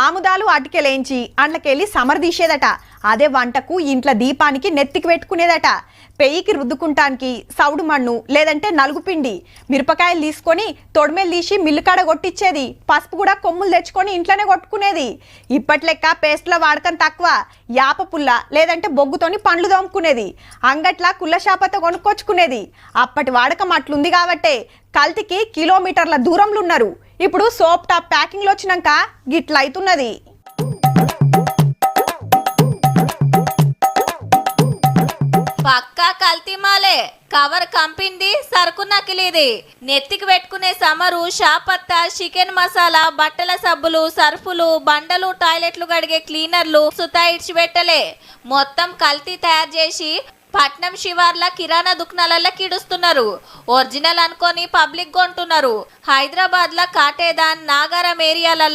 ఆముదాలు అటుకెలేంచి అండ్లకెళ్ళి సమర్దీసేదట. అదే వంటకు ఇంట్లో దీపానికి నెత్తికి పెట్టుకునేదట. పెయ్యికి రుద్దుకుంటానికి సౌడు మన్ను లేదంటే నలుగుపిండి మిరపకాయలు తీసుకొని తొడిమెలు తీసి మిల్లుకాడ కొట్టించేది. పసుపు కూడా కొమ్ములు తెచ్చుకొని ఇంట్లోనే కొట్టుకునేది. ఇప్పటి లెక్క పేస్టుల వాడకం తక్కువ. యాప పుల్ల లేదంటే బొగ్గుతోని పండ్లు దోముకునేది. అంగట్లా కుల్ల శాపతో కొనుక్కొచ్చుకునేది. అప్పటి వాడకం అట్లుంది కాబట్టే కల్తీకి కిలోమీటర్ల దూరంలో ఉన్నారు. ఇప్పుడు సోప్ టాప్ ప్యాకింగ్లు వచ్చినాక గిట్ల అవుతున్నది. పక్కా కల్తీమాలే. కవర్ కంపింది, సరుకు నకిలీది. నెత్తికి పెట్టుకునే సమరు, షాపత్తా, చికెన్ మసాలా, బట్టల సబ్బులు, సర్ఫులు, బండలు, టాయిలెట్లు కడిగే క్లీనర్లు సుతా ఇడ్చిపెట్టలే. మొత్తం కల్తీ తయారు చేసి పట్నం శివార్ల కిరాణా దుకాణాలలో కిడుస్తున్నారు. ఒరిజినల్ అనుకొని పబ్లిక్ కొంటున్నారు. హైదరాబాద్ ల కాటేదాన్, నాగారం ఏరియాల